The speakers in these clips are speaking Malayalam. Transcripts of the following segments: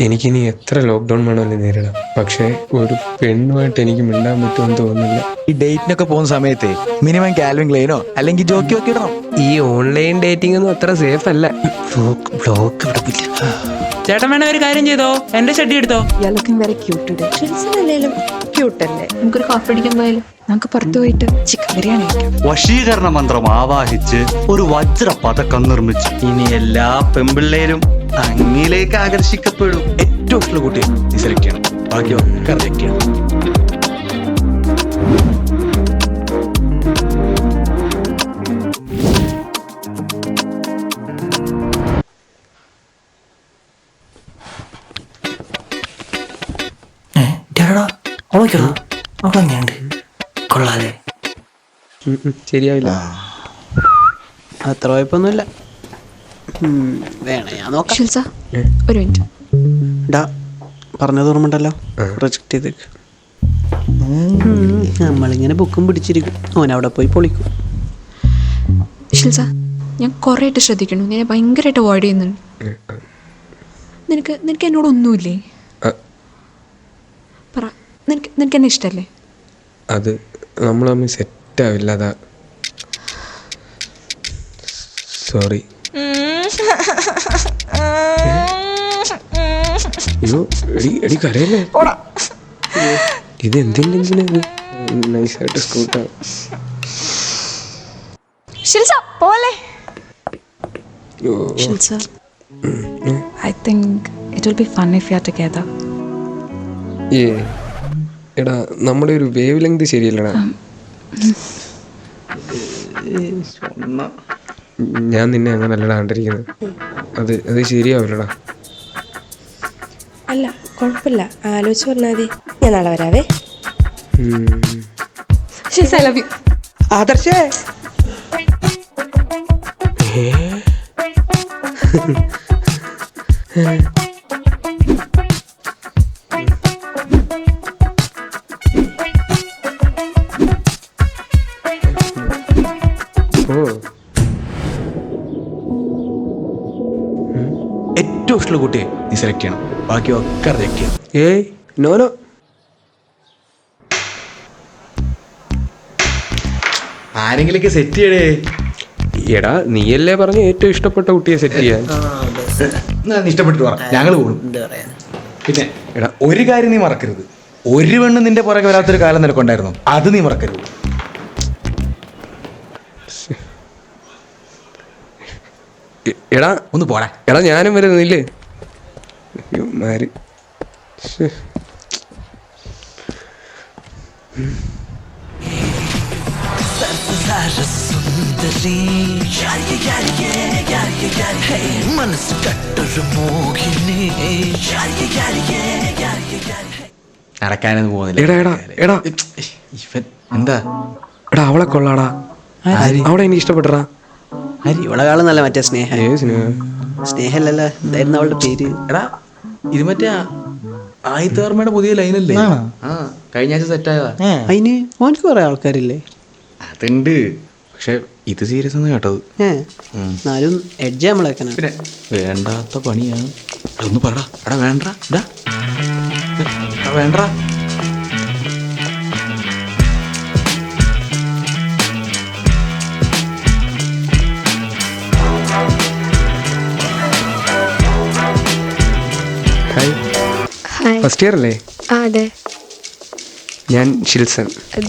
എനിക്കിനി എത്ര ലോക്ക്ഡൗൺ വേണമെങ്കിലും നേരിടാം, പക്ഷേ ഒരു പെണ്ണുമായിട്ട് എനിക്ക് മിണ്ടാൻ പറ്റുമെന്ന് തോന്നുന്നില്ല. ഈ ഡേറ്റിനൊക്കെ പോകുന്ന സമയത്ത് മിനിമം കാൽവിൻ ക്ലൈനോ അല്ലെങ്കിൽ ജോക്കി ഒക്കെ ഇടണം. ഈ ഓൺലൈൻ ഡേറ്റിംഗ് ഒന്നും അത്ര സേഫ് അല്ല. ബ്ലോക്ക് ചേട്ടൻ വേണ ഒരു കാര്യം ചെയ്തോ, എന്റെ ഷഡ്ഡി എടുത്തോ. നമുക്കൊരു കോഫി അടിക്കാൻ പോയാലും നമുക്ക് പുറത്തു പോയിട്ട് ചിക്കൻ ബിരിയാണി കഴിക്കാം. വശീകരണ മന്ത്രം ആവാഹിച്ച് ഒരു വജ്ര പതക്കം നിർമ്മിച്ചു. ഇനി എല്ലാ പെമ്പിള്ളേരും അങ്ങിലേക്ക് ആകർഷിക്കപ്പെടും. ഏറ്റവും ഇഷ്ടമുള്ള കുട്ടിയെ നീ സെലക്ട് ചെയ്യണം, ബാക്കിയൊക്കെ റിജക്ട് ചെയ്യണം. കൊള്ളാതെ ശരിയാവില്ല. അത്ര കുഴപ്പമൊന്നുമില്ല. വേണേ ഞാൻ നോക്കാം. ഷിൽസ, ഒരു മിനിറ്റ്. ഡാ പറഞ്ഞത് ഓർമ്മണ്ടല്ലോ, പ്രൊജക്ട് ചെയ്തേക്ക്. നമ്മളിങ്ങനെ ബുക്കും പിടിച്ചിരിക്കും, ഓനവിടെ പോയി പൊളിക്കും. ഷിൽസ, ഞാൻ കുറേ ആയിട്ട് ശ്രദ്ധിക്കണു, ഞാൻ ഭയങ്കരമായിട്ട് അവോയ്ഡ് ചെയ്യുന്നുണ്ട്. നിനക്ക് എന്നോട് ഒന്നുമില്ലേ? പറ, നിനക്ക് എന്നെ ഇഷ്ടമല്ലേ? അത് നമ്മൾ തമ്മിൽ സെറ്റാവില്ല, അതാ. സോറി. അയ്യോ എടി കരയല്ലേ? ഇത് എന്തിനാ നൈസായിട്ട് സ്കൂട്ടാണ്. ഷിൽസ പോലെ. ഷിൽസ, I think it will be fun if we are together. എടാ നമ്മുടെ ഒരു വേവ് ലെങ്ത് ശരിയല്ലടാ. ഞാൻ നിന്നെ അങ്ങനെ അല്ലടാ കണ്ടിരിക്കുന്നത്. അത് ശരിയാവില്ലടാ. അല്ല കുഴപ്പമില്ല, ആലോചിച്ച് പറഞ്ഞാൽ മതി. ഞാൻ നാളെ വരാവേ. ഷിൽസ, I love you. ആദർശേ, ഏറ്റവും ഇഷ്ടമുള്ള കുട്ടിയെ നീ സെലക്ട് ചെയ്യണം, ബാക്കിയൊക്കെ റിജക്ട് ചെയ്യണം. നോനോ. ആരെങ്കിലൊക്കെ സെറ്റ് ചെയ്യടേ. എടാ നീയല്ലേ പറഞ്ഞ ഏറ്റവും ഇഷ്ടപ്പെട്ട കുട്ടിയെ സെറ്റ് ചെയ്യാൻ. ഇഷ്ടപ്പെട്ടിട്ട് പറ, ഞങ്ങൾ കൂടും. പിന്നെ എടാ ഒരു കാര്യം നീ മറക്കരുത്, ഒരു പെണ്ണ് നിന്റെ പുറകെ വരാത്തൊരു കാലം നിനക്കുണ്ടായിരുന്നു, അത് നീ മറക്കരുത്. എടാ ഒന്ന് പോടാ. എടാ ഞാനും വരുന്നില്ലേ? മാരി നടക്കാനൊന്നും പോകുന്നില്ല. എടാ ഇവൻ എന്താ? എടാ അവളെ കൊള്ളാടാ. അവളെ എനിക്ക് ഇഷ്ടപ്പെട്ടടാ. ഇവളെ കാലം നല്ല മറ്റേ സ്നേഹ. സ്നേഹല്ലല്ലോ, എന്തായിരുന്നു അവളുടെ പേര്? എടാ ഇത് മറ്റേ ആയിത്തവർമ്മയുടെ പുതിയ ലൈനല്ലേ? കഴിഞ്ഞ ആഴ്ച സെറ്റായതാ. അതിന് ഓനക്ക് കുറെ ആൾക്കാരില്ലേ? അതുണ്ട്, പക്ഷെ ഇത് സീരിയസ് എന്ന് കേട്ടത്. എന്നാലും എഡ്ജ് നമ്മളേക്കണ. പിന്നെ വേണ്ടാത്ത പണിയാണ്. ഒന്ന് പറടാ. എടാ വേണ്ട വേണ്ട. ഫസ്റ്റ് ഇയർ അല്ലേ? അതെ. ഞാൻ ഷിൽസൺ.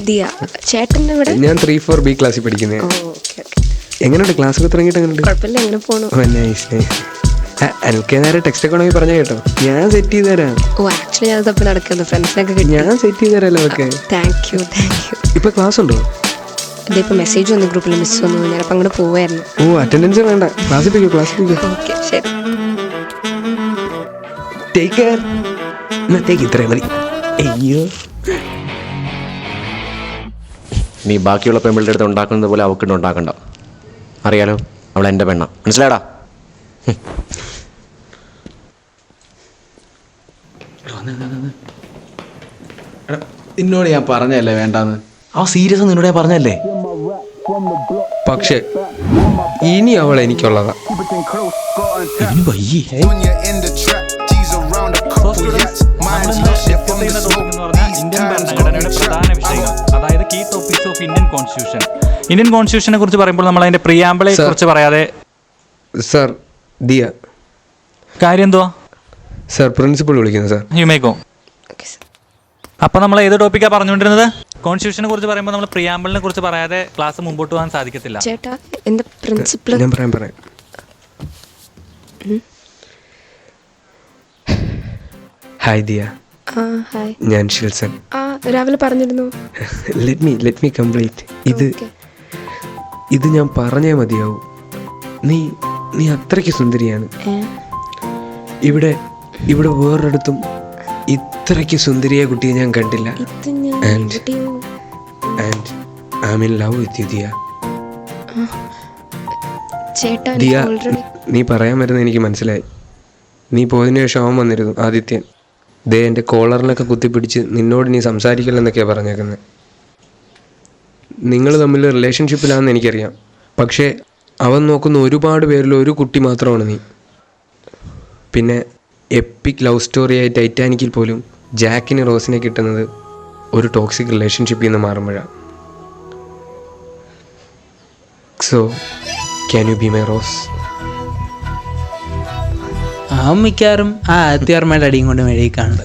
ദിയ. ചേട്ടൻ്റെ ഇവിടെ? ഞാൻ 3-4 B ക്ലാസ്സിൽ പഠിക്കുന്നത്. എങ്ങനെയുണ്ട് ക്ലാസ് ഒക്കെ തുടങ്ങിയിട്ട്? എങ്ങനെയുണ്ട്? കുഴപ്പമില്ല, എങ്ങനെ പോണു? നൈസ്. അനക്ക് നേരെ ടെക്സ്റ്റ് എക്കോണമി പറഞ്ഞ കേട്ടോ, ഞാൻ സെറ്റ് ചെയ്ത് തരാം. ആക്ച്വലി ഞാൻ തപ്പി നടക്കുന്നു, ഫ്രണ്ട്സിനൊക്കെ കിട്ടി. ഞാൻ സെറ്റ് ചെയ്ത് തരാമല്ലോ. Okay, thank you. ഇപ്പൊ ക്ലാസ് ഉണ്ടോ? ഇതിപ്പോൾ മെസ്സേജ് വന്നു ഗ്രൂപ്പിൽ, മിസ് വന്നു, ഞാനപ്പോൾ അങ്ങോട്ട് പോവായിരുന്നു. അറ്റൻഡൻസ് വേണ്ട, ക്ലാസ്സിൽ പോയിക്കോ. ഓക്കെ ശരി. Take care. ഇന്നത്തേക്ക് ഇത്രയും മതി. അയ്യോ, നീ ബാക്കിയുള്ള പെമ്പിളുടെ അടുത്ത് ഉണ്ടാക്കുന്നത് പോലെ അവക്കിട്ട് ഉണ്ടാക്കണ്ട. അറിയാലോ, അവൾ എൻ്റെ പെണ്ണ, മനസ്സിലാടാ? നിന്നോട് ഞാൻ പറഞ്ഞല്ലേ വേണ്ടാന്ന്. അവ സീരിയസ് നിന്നോട് ഞാൻ പറഞ്ഞല്ലേ. പക്ഷെ ഇനി അവൾ എനിക്കുള്ളതാ. ഇവന് വയ്യേ. കോൺസ്റ്റിറ്റ്യൂഷൻ. ഇന്ത്യൻ കോൺസ്റ്റിറ്റ്യൂഷനെ കുറിച്ച് പറയുമ്പോൾ നമ്മൾ അതിന്റെ പ്രിയാമ്പിളെ കുറിച്ച് പറയാതെ സാർ ദിയ. കാര്യം എന്തുവാ? സാർ പ്രിൻസിപ്പൾ വിളിക്കുന്നു സാർ. You may go. അപ്പൊ നമ്മൾ ഏത് ടോപ്പിക്കാ പറഞ്ഞുകൊണ്ടിരുന്നത്? കോൺസ്റ്റിറ്റ്യൂഷനെ കുറിച്ച് പറയുമ്പോൾ നമ്മൾ പ്രിയാമ്പിളിനെ കുറിച്ച് പറയാതെ ക്ലാസ് മുമ്പോട്ട് പോകാൻ സാധിക്കത്തില്ല. ചേട്ടാ എന്താ പ്രിൻസിപ്പൾ? ഞാൻ പറയാം. ഹായ് ദിയ. ആ ഹായ്. ഞാൻ ഷിൽസൺ. ആ രാവിലെ പറഞ്ഞിരുന്നു. Let me complete. ഇത് ഞാൻ പറഞ്ഞേ മതിയാവും. നീ അത്രയ്ക്ക് സുന്ദരിയാണ്. ഇവിടെ വേറൊരിടത്തും ഇത്രയ്ക്ക് സുന്ദരിയായ കുട്ടിയെ ഞാൻ കണ്ടില്ല. And I am in love with you Diya. ചേട്ടാ ദിയ, ഓൾറെഡി നീ പറയാൻ വരുന്നത് എനിക്ക് മനസ്സിലായി. നീ പോയതിനു ശേഷം അവൻ വന്നിരുന്നു, ആദിത്യൻ. ദേ എൻ്റെ കോളറിലൊക്കെ കുത്തിപ്പിടിച്ച് നിന്നോട് നീ സംസാരിക്കില്ലെന്നൊക്കെയാണ് പറഞ്ഞേക്കുന്നത്. നിങ്ങൾ തമ്മിൽ റിലേഷൻഷിപ്പിലാണെന്ന് എനിക്കറിയാം. പക്ഷേ അവൻ നോക്കുന്ന ഒരുപാട് പേരിൽ ഒരു കുട്ടി മാത്രമാണ് നീ. പിന്നെ എപ്പിക് ലവ് സ്റ്റോറിയായി ടൈറ്റാനിക്കിൽ പോലും ജാക്കിന് റോസിനെ കിട്ടുന്നത് ഒരു ടോക്സിക് റിലേഷൻഷിപ്പിൽ നിന്ന് മാറുമ്പോഴാണ്. So can you be my rose? ആ മിക്കാറും ആ ആദ്യമാരുടെ അടിയും കൊണ്ട് മെഴുകി കാണുന്നത്.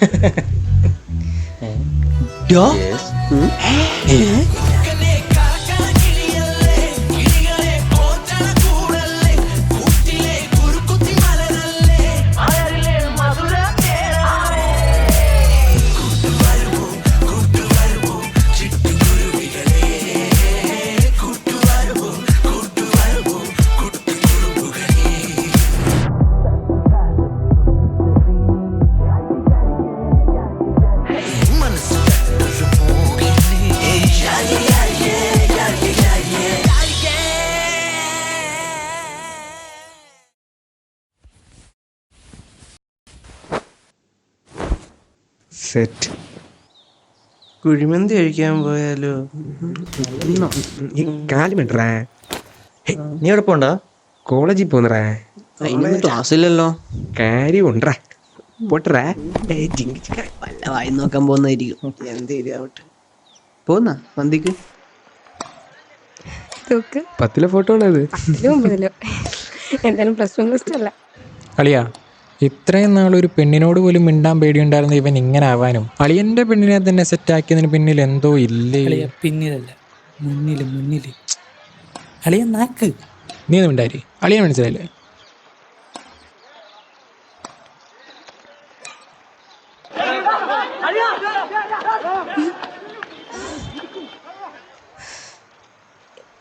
സെറ്റ്. കുഴിമന്തി കഴിക്കാൻ പോയാലോ? കാലിമിട്രേ. നീ എവിടെ പോണ്ടാ? കോളേജിൽ പോന്നറേ. ക്ലാസ്സില്ലല്ലോ. കാര്യം ഉണ്ടേ പൊട്ടറേ. വല്ല വായി നോക്കാൻ പോകുന്നതായിരിക്കും. എന്തേരിയാവട്ടെ. പോന്നാ മന്തിക്ക്? 10ലെ ഫോട്ടോ ആണത്. എന്തായാലും +1 അല്ല. അളിയാ, ഇത്രയും നാളൊരു പെണ്ണിനോട് പോലും മിണ്ടാൻ പേടിയുണ്ടായിരുന്ന ഇവൻ ഇങ്ങനെ ആവാനും അളിയന്റെ പെണ്ണിനെ തന്നെ സെറ്റാക്കിയതിന് പിന്നിൽ എന്തോ ഇല്ലേ? പിന്നിലല്ല, മുന്നില് അളിയ നാക്ക്. നീ ഒന്നും ഉണ്ടായി. അളിയൻ മനസ്സിലായില്ലേ?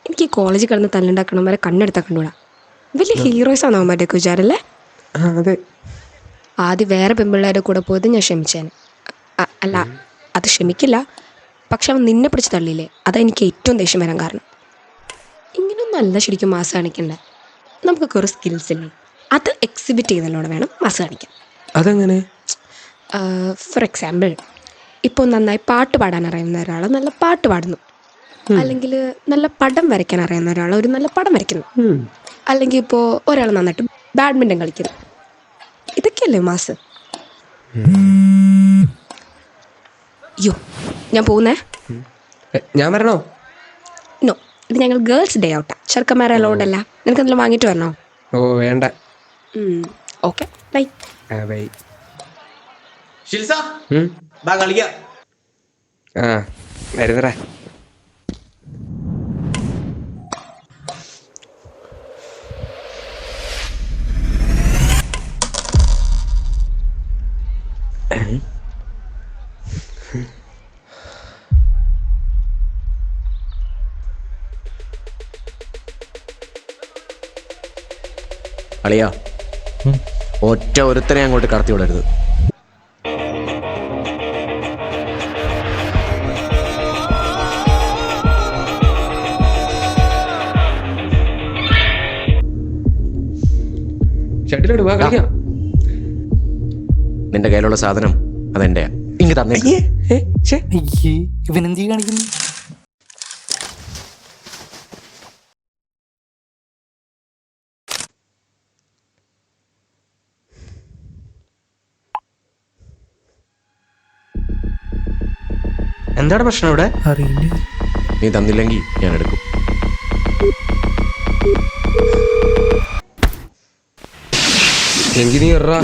എനിക്ക് കോളേജിൽ കിടന്ന് തല്ലുണ്ടാക്കണം വരെ കണ്ണെടുത്താൽ കണ്ടുകൂടാ. വലിയ ഹീറോസ് ആണോ അവന്മാരുടെയൊക്കെ വിചാരല്ലേ? അതെ. ആദ്യം വേറെ പെൺപിള്ളേരുടെ കൂടെ പോയത് ഞാൻ ക്ഷമിച്ചേനെ. അല്ല, അത് ക്ഷമിക്കില്ല. പക്ഷെ അവൻ നിന്നെ പിടിച്ച് തള്ളിയില്ലേ, അതാ എനിക്ക് ഏറ്റവും ദേഷ്യം വരാൻ കാരണം. ഇങ്ങനെയൊന്നും അല്ല ശരിക്കും മാസ് കാണിക്കണ്ടേ. നമുക്കൊക്കെ ഒരു സ്കിൽസ് ഇല്ലേ, അത് എക്സിബിറ്റ് ചെയ്തല്ലോടെ വേണം മാസ് കാണിക്കാൻ. അതെങ്ങനെ? ഫോർ എക്സാമ്പിൾ, ഇപ്പോൾ നന്നായി പാട്ട് പാടാൻ അറിയുന്ന ഒരാൾ നല്ല പാട്ട് പാടുന്നു, അല്ലെങ്കിൽ നല്ല പടം വരയ്ക്കാൻ അറിയുന്ന ഒരാൾ ഒരു നല്ല പടം വരയ്ക്കുന്നു, അല്ലെങ്കിൽ ഇപ്പോൾ ഒരാൾ നന്നായിട്ട് ബാഡ്മിൻ്റൺ കളിക്കുന്നു. ഇതൊക്കെയല്ലേ മാസ്? അയ്യോ, ഞാൻ പോകുന്നേ. ഞാൻ വരണോ? നോ, ഇത് ഞങ്ങൾ ഗേൾസ് ഡേ ഔട്ടാ, ചെറുക്കന്മാരെ അലോഡല്ല. നിനക്ക് എന്തെങ്കിലും വാങ്ങിയിട്ട് വരണോ? ഓ വേണ്ട. Okay, by. ബൈ. ഷിൽസ ബാ കളിക്കാം. ആ വരുന്നറേ. അളിയാ, ഒറ്റ ഒരുത്തനെ അങ്ങോട്ട് കടത്തി വിടരുത്. ഷട്ടിലോട്ട് വാ കളിക്കാം. നിന്റെ കയ്യിലുള്ള സാധനം അതെന്റെയാ. ഇങ്ങ് തന്നെ. ഇവനെന്തീ കാണിക്കുന്നു? എന്താണ് പ്രശ്നം ഇവിടെ? അറിയില്ല. നീ തന്നില്ലെങ്കിൽ ഞാൻ എടുക്കും. എങ്കിൽ നീ എറാ.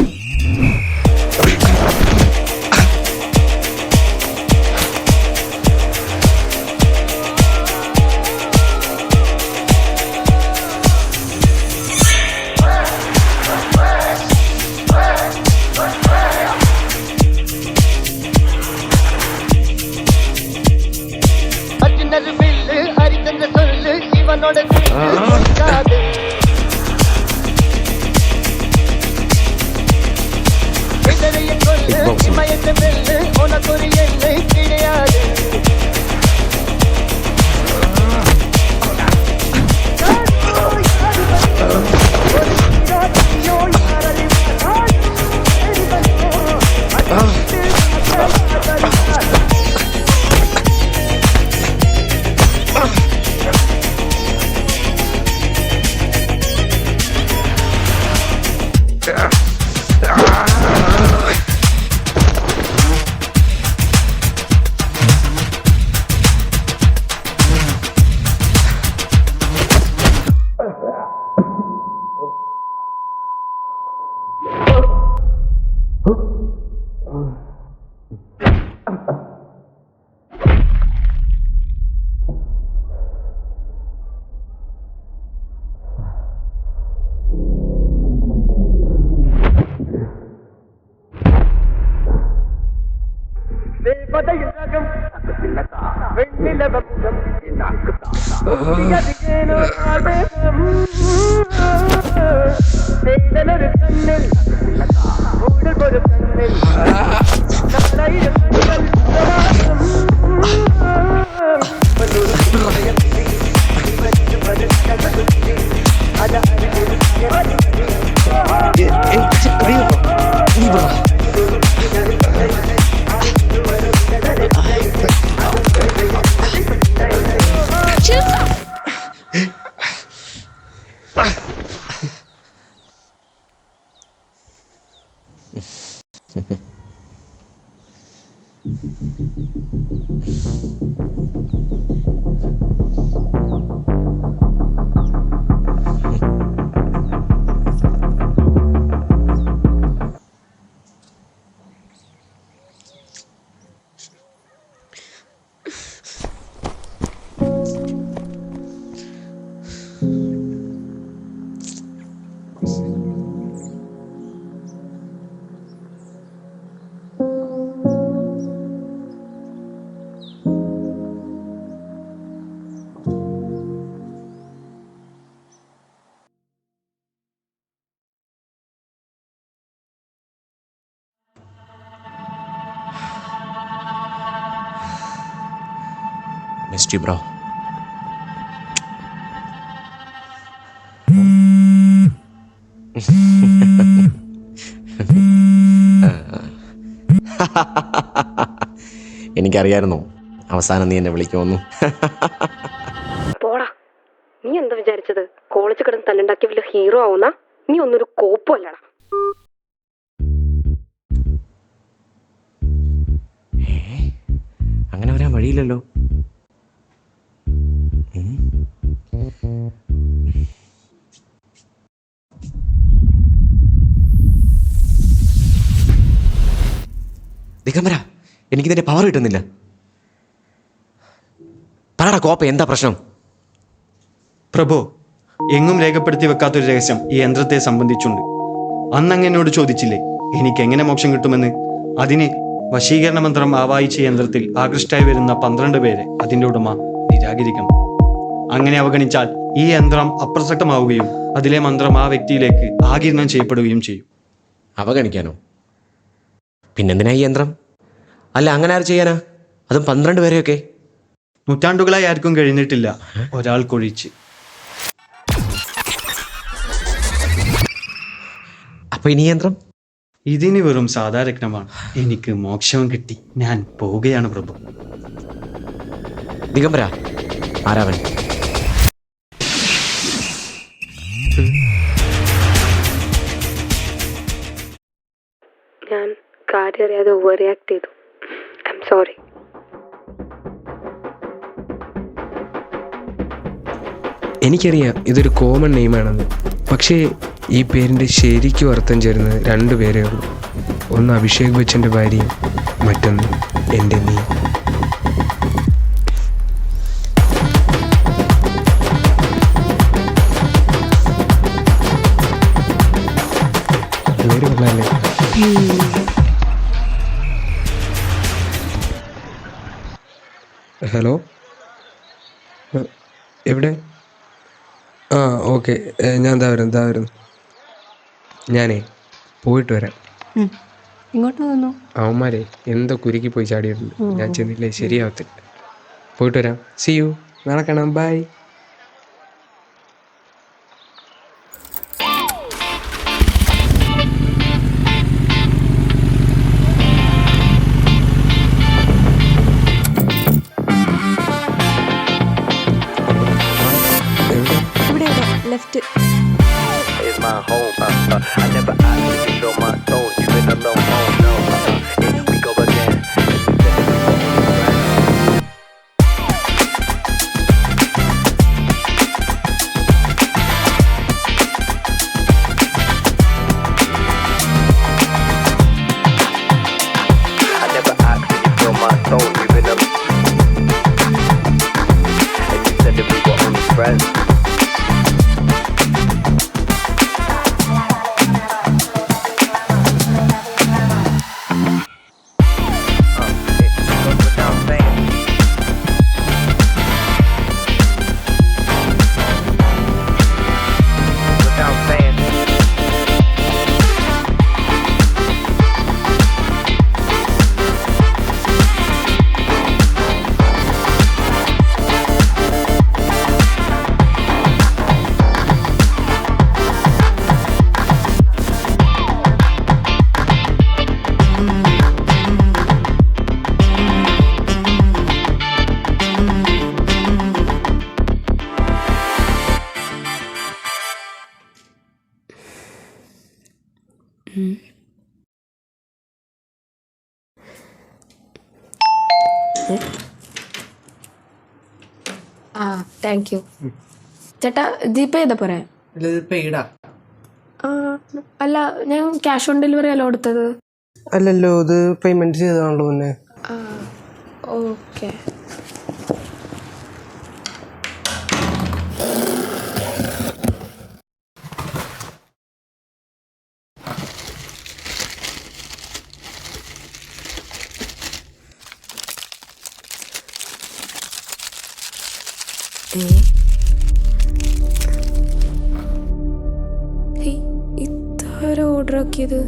Missed you, bro. എനിക്കറിയായിരുന്നു അവസാനം നീ എന്നെ വിളിക്കുമെന്നു. പോടാ, നീ എന്താ വിചാരിച്ചത്? കോളേജ് കിടന്ന് തല്ലുണ്ടാക്കി വലിയ ഹീറോ ആവുന്ന? നീ ഒന്നൊരു കോപ്പും അല്ലടാ. അങ്ങനെ വരാൻ വഴിയില്ലല്ലോ. ദിഗംബര, എനിക്കിതിന്റെ പവർ കിട്ടുന്നില്ല. പറടാ കോപ്പ, എന്താ പ്രശ്നം? പ്രഭു, എങ്ങും രേഖപ്പെടുത്തി വെക്കാത്തൊരു രഹസ്യം ഈ യന്ത്രത്തെ സംബന്ധിച്ചുണ്ട്. അന്നങ്ങ് എന്നോട് ചോദിച്ചില്ലേ എനിക്ക് എങ്ങനെ മോക്ഷം കിട്ടുമെന്ന്? അതിന് വശീകരണ മന്ത്രം ആവാഹിച്ച യന്ത്രത്തിൽ ആകൃഷ്ടായി വരുന്ന 12 പേരെ അതിൻ്റെ ഉടമ നിരാകരിക്കണം. അങ്ങനെ അവഗണിച്ചാൽ ഈ യന്ത്രം അപ്രസക്തമാവുകയും അതിലെ മന്ത്രം ആ വ്യക്തിയിലേക്ക് ആഗിരണം ചെയ്യപ്പെടുകയും ചെയ്യും. അവഗണിക്കാനോ? പിന്നെന്തിനാ ഈ യന്ത്രം? അല്ല, അങ്ങനെ ആര് ചെയ്യാനാ? അതും 12 പേരെയൊക്കെ. നൂറ്റാണ്ടുകളായി ആർക്കും കഴിഞ്ഞിട്ടില്ല, ഒരാൾക്കൊഴിച്ച്. അപ്പൊ ഇനി യന്ത്രം? ഇതിന് വെറും സാധാരത്നമാണ്. എനിക്ക് മോക്ഷവും കിട്ടി. ഞാൻ പോവുകയാണ് പ്രഭു. ദിഗംബര, ആരാവൻ? ഞാൻ കാര്യം അറിയാതെ ഓവർ റിയാക്ട് ചെയ്തു. I am sorry. എനിക്കറിയാം ഇതൊരു കോമൺ നെയിമാണെന്ന്, പക്ഷേ ഈ പേരിൻ്റെ ശരിക്കും അർത്ഥം ചേരുന്നത് 2 പേരേ ഉള്ളൂ. ഒന്ന് അഭിഷേക് ബച്ചൻ്റെ ഭാര്യയും മറ്റൊന്ന് എൻ്റെ നീ. പേര് കൊള്ളാല്ലേ? ഹലോ, എവിടെ? ആ ഓക്കെ, ഞാൻ എന്താ വരുന്നു. ഞാനേ പോയിട്ട് വരാം. ഇങ്ങോട്ട് വന്നു. അവന്മാരെ എന്തോ കുരുക്കി പോയി ചാടിയിട്ടുണ്ട്. ഞാൻ ചെന്നില്ലേ ശരിയാവത്തില്ല. പോയിട്ട് വരാം. സി യു, നാളെ കാണാം. ബൈ. ഇവിടെ ലെഫ്റ്റ്. ആ താങ്ക് യു ചേട്ടാ. ജിപേ ചെയ്താ പോരെ? അല്ല, ഞാൻ ക്യാഷ് ഓൺ ഡെലിവറി അല്ല കൊടുത്തത്. അല്ലല്ലോ, ഇത് പേയ്മെന്റ് ചെയ്തതാണല്ലോ മുന്നേ. ഓക്കെ. ഇതാരോ ഓർഡർ ആക്കിയത്?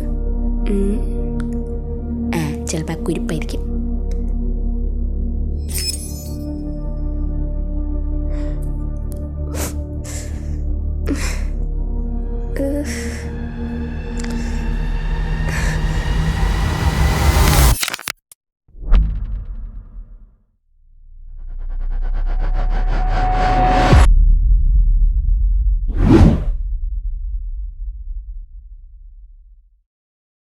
ചിലപ്പോൾ കുരിപ്പായിരിക്കും.